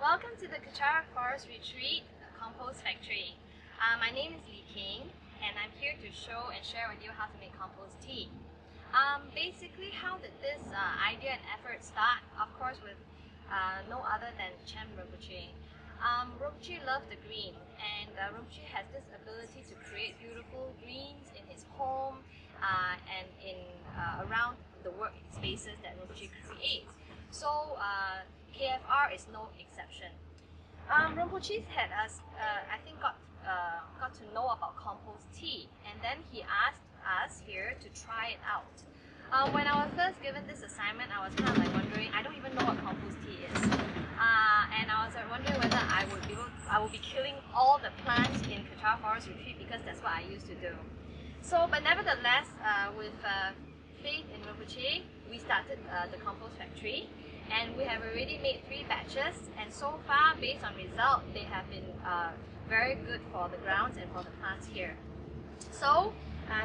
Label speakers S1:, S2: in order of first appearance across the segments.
S1: Welcome to the Kechara Forest Retreat Compost Factory. My name is Kheng, and I'm here to show and share with you how to make compost tea. Basically, how did this idea and effort start? Of course, with no other than Chen Rinpoche. Rinpoche loved the green, and Rinpoche has this ability to create beautiful greens in his home and in around the work spaces that Rinpoche creates. So KFR is no exception. Rinpoche had us, I think, got to know about compost tea, and then he asked us here to try it out. When I was first given this assignment, I was kind of like wondering, I don't even know what compost tea is, and I was wondering whether I would be killing all the plants in Kechara Forest Retreat, because that's what I used to do. So, but nevertheless, with faith in Rinpoche, we started the compost factory. And we have already made 3 batches, and so far, based on result, they have been very good for the grounds and for the plants here. So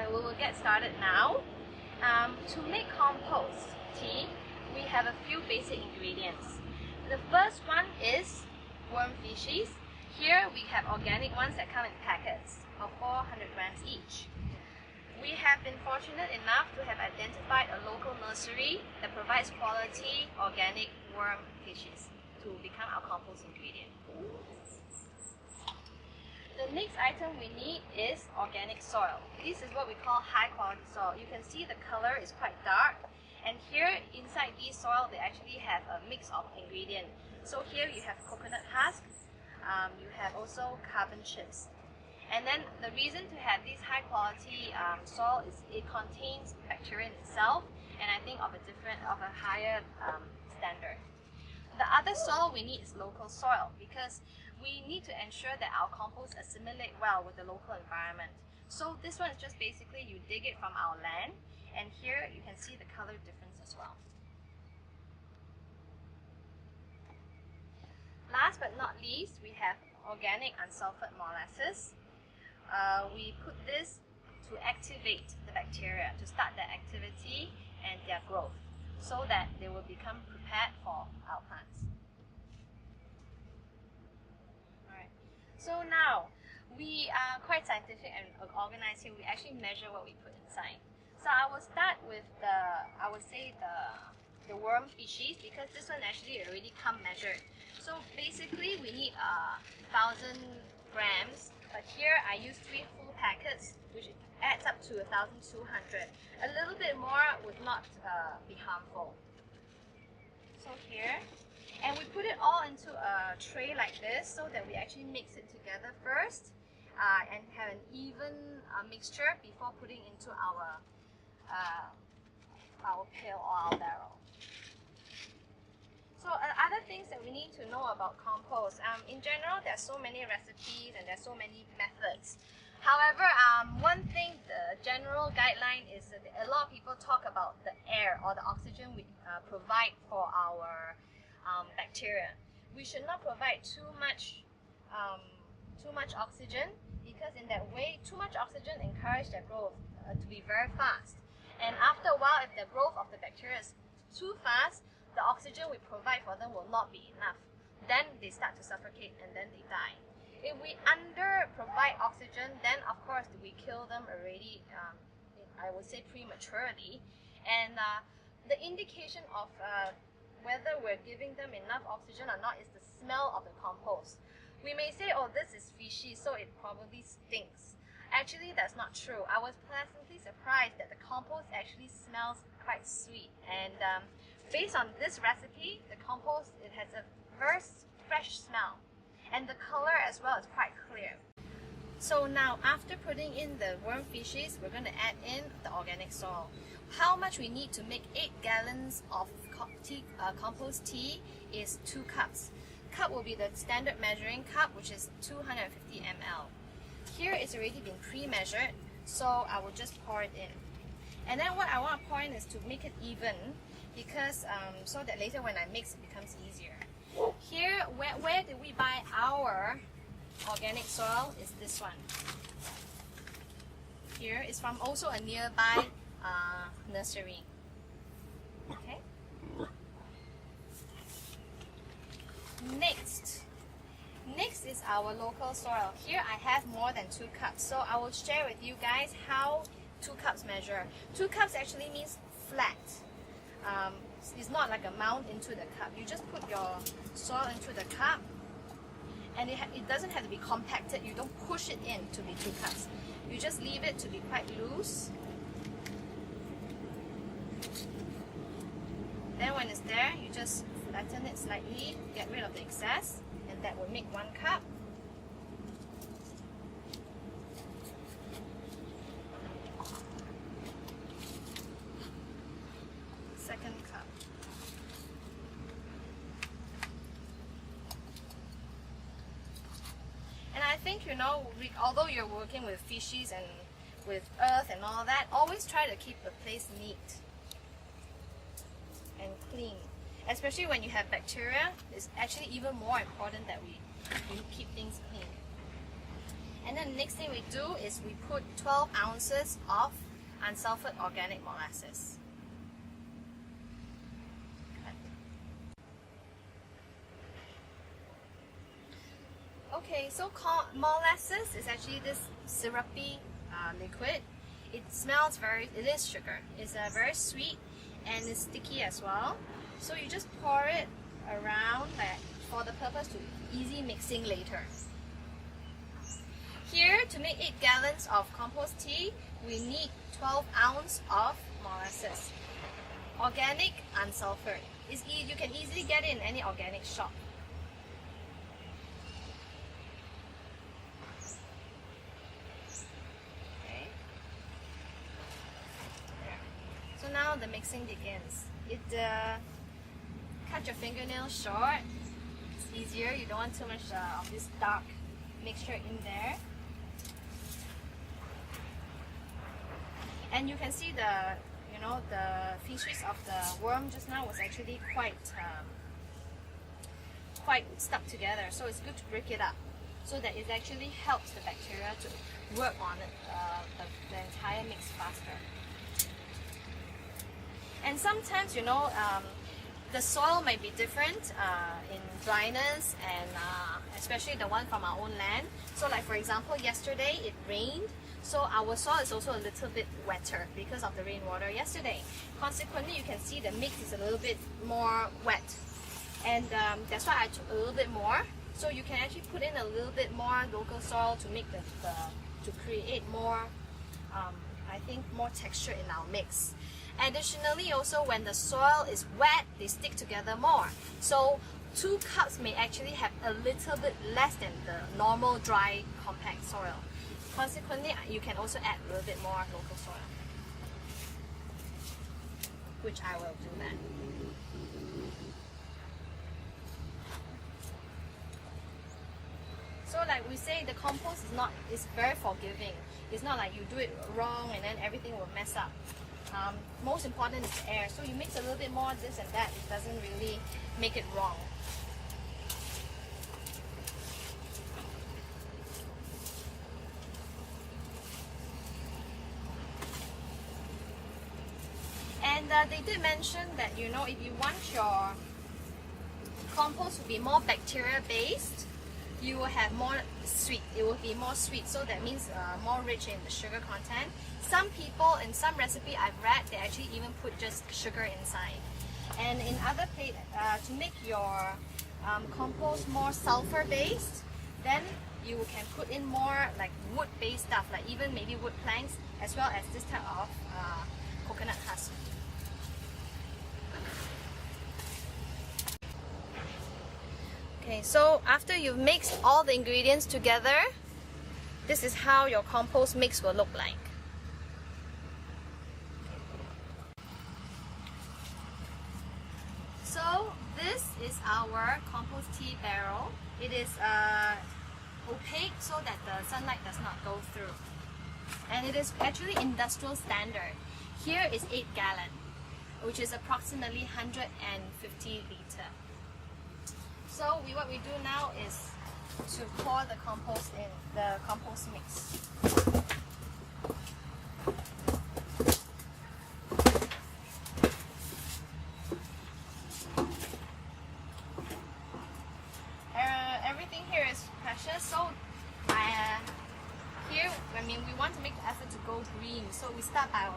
S1: we will get started now. To make compost tea, we have a few basic ingredients. The first one is worm feces. Here we have organic ones that come in packets of 400 grams each. We have been fortunate enough to have identified a local nursery that provides quality organic worm feces to become our compost ingredient. The next item we need is organic soil. This is what we call high quality soil. You can see the color is quite dark, and here inside this soil they actually have a mix of ingredients. So here you have coconut husk, you have also carbon chips. And then the reason to have this high quality soil is it contains bacteria in itself, and I think of a higher standard. The other soil we need is local soil, because we need to ensure that our compost assimilate well with the local environment. So this one is just basically you dig it from our land, and here you can see the color difference as well. Last but not least, we have organic unsulfured molasses. We put this to activate the bacteria, to start their activity and their growth, so that they will become prepared for our plants. Alright, so now we are quite scientific and organized here. We actually measure what we put inside. So I will start with the worm feces, because this one actually already come measured. So basically we need 1,000 grams. But here I use 3 full packets, which adds up to 1,200. A little bit more would not be harmful. So here, and we put it all into a tray like this, so that we actually mix it together first and have an even mixture before putting into our pail or our barrel. So other things that we need to know about compost. In general, there are so many recipes and there are so many methods. However, one thing, the general guideline is that a lot of people talk about the air or the oxygen we provide for our bacteria. We should not provide too much oxygen, because in that way, too much oxygen encourages their growth to be very fast. And after a while, if the growth of the bacteria is too fast, the oxygen we provide for them will not be enough. Then they start to suffocate and then they die. If we under provide oxygen, then of course we kill them already, I would say prematurely. And the indication of whether we're giving them enough oxygen or not is the smell of the compost. We may say, oh, this is fishy, so it probably stinks. Actually, that's not true. I was pleasantly surprised that the compost actually smells quite sweet. And based on this recipe, the compost, it has a very fresh smell. And the color as well is quite clear. So now, after putting in the worm feces, we're going to add in the organic soil. How much we need to make 8 gallons of compost tea is 2 cups. Cup will be the standard measuring cup, which is 250 ml. Here it's already been pre-measured, so I will just pour it in. And then what I want to pour in is to make it even, because so that later when I mix it becomes easier. Here, where do we buy our organic soil is this one. Here is from also a nearby nursery. Okay. Next is our local soil. Here I have more than 2 cups, so I will share with you guys how 2 cups measure. 2 cups actually means flat. It's not like a mound into the cup. You just put your soil into the cup, and it doesn't have to be compacted. You don't push it in to be 2 cups. You just leave it to be quite loose. Then when it's there, you just flatten it slightly, get rid of the excess, and that will make 1 cup. Second cup. And I think, you know, although you're working with fishes and with earth and all that, always try to keep the place neat and clean. Especially when you have bacteria, it's actually even more important that we keep things clean. And then the next thing we do is we put 12 ounces of unsulfured organic molasses. Okay, so molasses is actually this syrupy liquid. It smells it is sugar. It's very sweet and it's sticky as well. So you just pour it around for the purpose to easy mixing later. Here, to make 8 gallons of compost tea, we need 12 ounces of molasses. Organic, unsulfured. You can easily get it in any organic shop. So now the mixing begins. Cut your fingernails short. It's easier. You don't want too much of this dark mixture in there. And you can see the fishes of the worm just now was actually quite stuck together. So it's good to break it up so that it actually helps the bacteria to work on it, the entire mix faster. And sometimes, the soil might be different in dryness, and especially the one from our own land. So like for example, yesterday it rained, so our soil is also a little bit wetter because of the rainwater yesterday. Consequently, you can see the mix is a little bit more wet, and that's why I took a little bit more. So you can actually put in a little bit more local soil to make to create more, I think, more texture in our mix. Additionally, also when the soil is wet, they stick together more. So 2 cups may actually have a little bit less than the normal dry compact soil. Consequently, you can also add a little bit more local soil, which I will do that. So like we say, the compost is very forgiving. It's not like you do it wrong and then everything will mess up. Most important is the air. So you mix a little bit more this and that. It doesn't really make it wrong. And they did mention that, if you want your compost to be more bacteria based, you will have more sweet. It will be more sweet, so that means more rich in the sugar content. Some people, in some recipe I've read, they actually even put just sugar inside. And in other to make your compost more sulfur based, then you can put in more like wood based stuff, like even maybe wood planks, as well as this type of coconut husk. Okay, so after you've mixed all the ingredients together, this is how your compost mix will look like. So this is our compost tea barrel. It is opaque so that the sunlight does not go through. And it is actually industrial standard. Here is 8 gallon, which is approximately 150 liter. So what we do now is to pour the compost in, the compost mix. green. So we start by,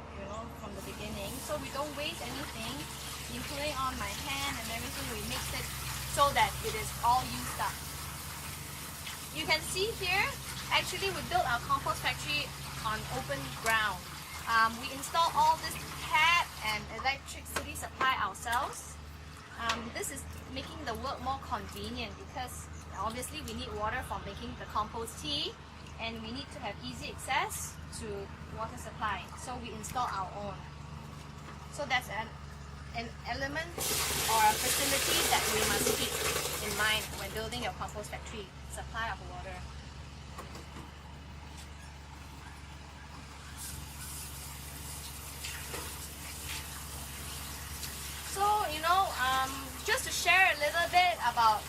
S1: from the beginning. So we don't waste anything, including on my hand and everything. We mix it so that it is all used up. You can see here, actually we built our compost factory on open ground. We install all this tap and electricity supply ourselves. This is making the work more convenient because obviously we need water for making the compost tea, and we need to have easy access to water supply. So we install our own. So that's an element or a facility that we must keep in mind when building your compost factory, supply of water. So, just to share a little bit about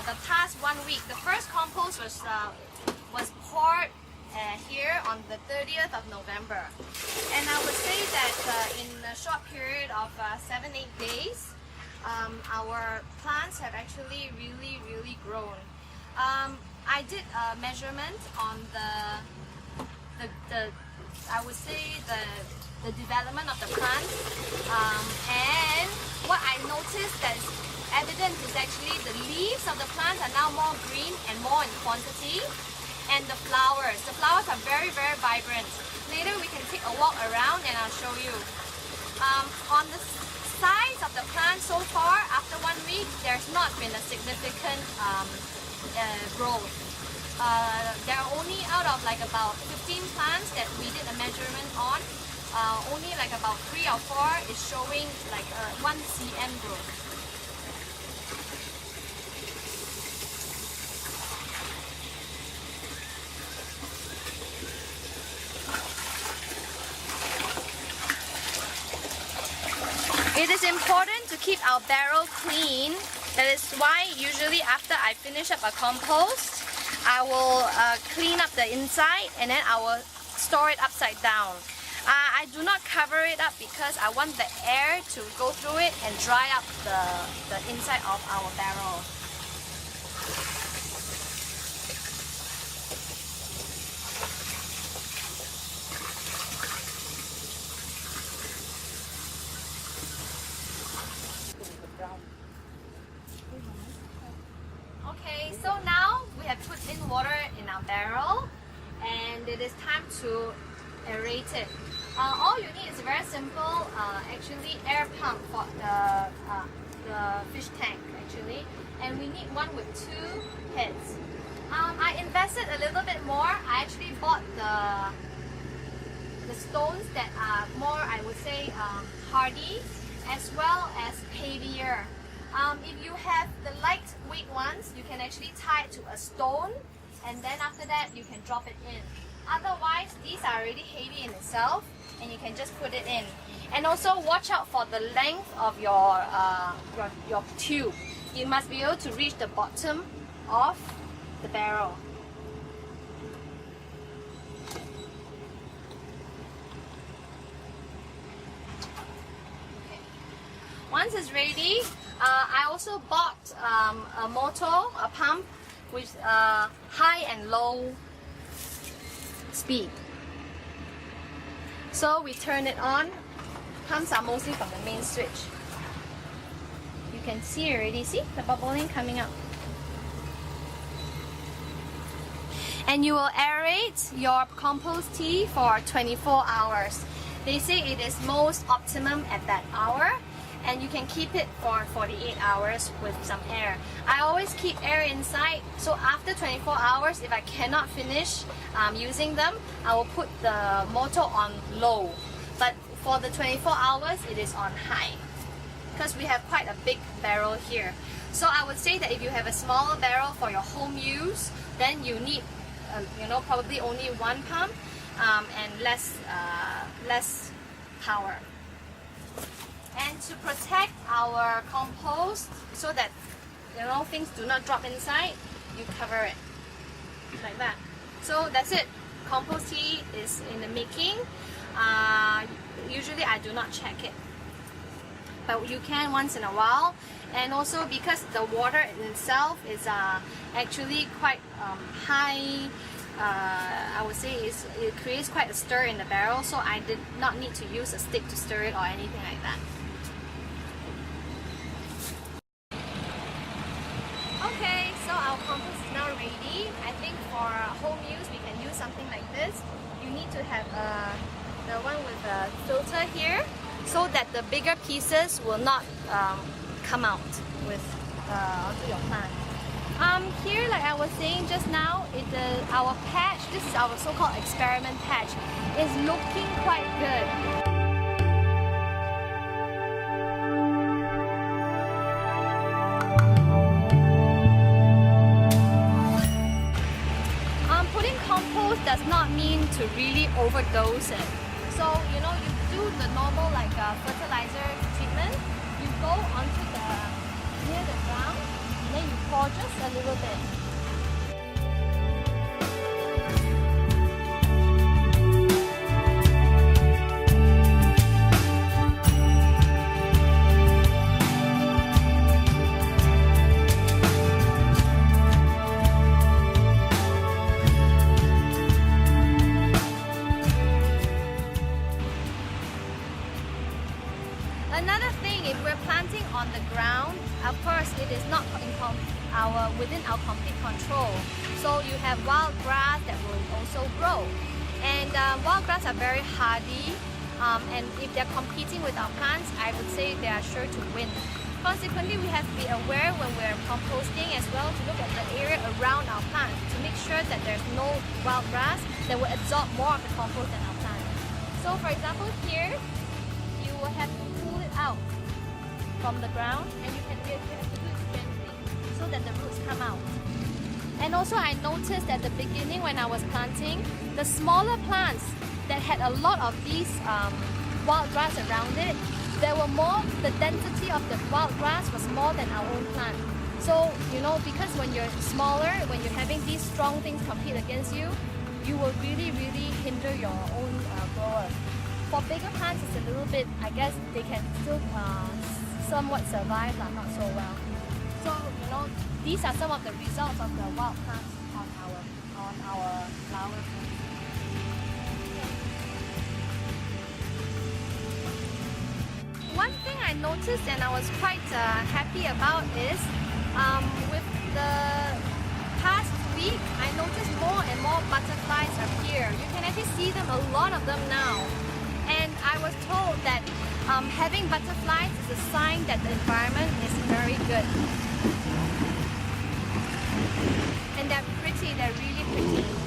S1: the past 1 week. The first compost was poured here on the 30th of November. And I would say that in a short period of 7-8 days, our plants have actually really grown. I did a measurement on the I would say the development of the plants, and what I noticed that is evident is actually the leaves of the plants are now more green and more in quantity, and the flowers are very vibrant. Later we can take a walk around and I'll show you. On the size of the plant so far, after 1 week, there's not been a significant growth. There are only out of like about 15 plants that we did a measurement on, only like about 3 or 4 is showing like 1 cm growth. It is important to keep our barrel clean. That is why usually after I finish up a compost, I will clean up the inside and then I will store it upside down. I do not cover it up because I want the air to go through it and dry up the inside of our barrel. Okay, so now we have put in water in our barrel and it is time to aerate it. All you need is very simple, actually air pump for the fish tank actually, and we need one with 2 heads. I invested a little bit more. I actually bought the stones that are more, I would say, hardy as well as heavier. If you have the lightweight ones, you can actually tie it to a stone and then after that you can drop it in. Otherwise, these are already heavy in itself and you can just put it in. And also watch out for the length of your tube. You must be able to reach the bottom of the barrel. Okay. Once it's ready, I also bought a motor, a pump with high and low speed. So we turn it on. Pumps are mostly from the main switch. You can see already, see the bubbling coming up. And you will aerate your compost tea for 24 hours. They say it is most optimum at that hour, and you can keep it for 48 hours with some air. I always keep air inside, so after 24 hours, if I cannot finish using them, I will put the motor on low. But for the 24 hours, it is on high, because we have quite a big barrel here. So I would say that if you have a smaller barrel for your home use, then you need probably only 1 pump and less power. And to protect our compost so that things do not drop inside, you cover it like that. So that's it. Compost tea is in the making. Usually I do not check it, but you can once in a while. And also because the water in itself is actually quite high I would say it creates quite a stir in the barrel, so I did not need to use a stick to stir it or anything like that. Okay, so our compost is now ready. I think for home use we can use something like this. You need to have the one with a filter here, so that the bigger pieces will not come out with onto your plant. Here, like I was saying just now, our patch, this is our so-called experiment patch, is looking quite good. Putting compost does not mean to really overdose it. So, you know, you do the normal like fertilizer treatment, you go onto near the ground, and then you pour just a little bit. Another thing, if we're planting on the ground, of course it is not within our complete control. So you have wild grass that will also grow. And wild grass are very hardy, and if they're competing with our plants, I would say they are sure to win. Consequently, we have to be aware when we're composting as well to look at the area around our plant to make sure that there's no wild grass that will absorb more of the compost than our plant. So for example here, you will have to pull it out from the ground, and you have to do it gently so that the roots come out. And also I noticed at the beginning when I was planting, the smaller plants that had a lot of these wild grass around it, the density of the wild grass was more than our own plant. So, you know, because when you're smaller, when you're having these strong things compete against you, you will really hinder your own growers. For bigger plants, it's a little bit, I guess they can still somewhat survive, but not so well. So, you know, these are some of the results of the wild plants on our flowers. One thing I noticed and I was quite happy about is with the past week, I noticed more and more butterflies appear. You can actually see them, a lot of them now. And I was told that having butterflies is a sign that the environment is very good. And they're pretty, they're really pretty.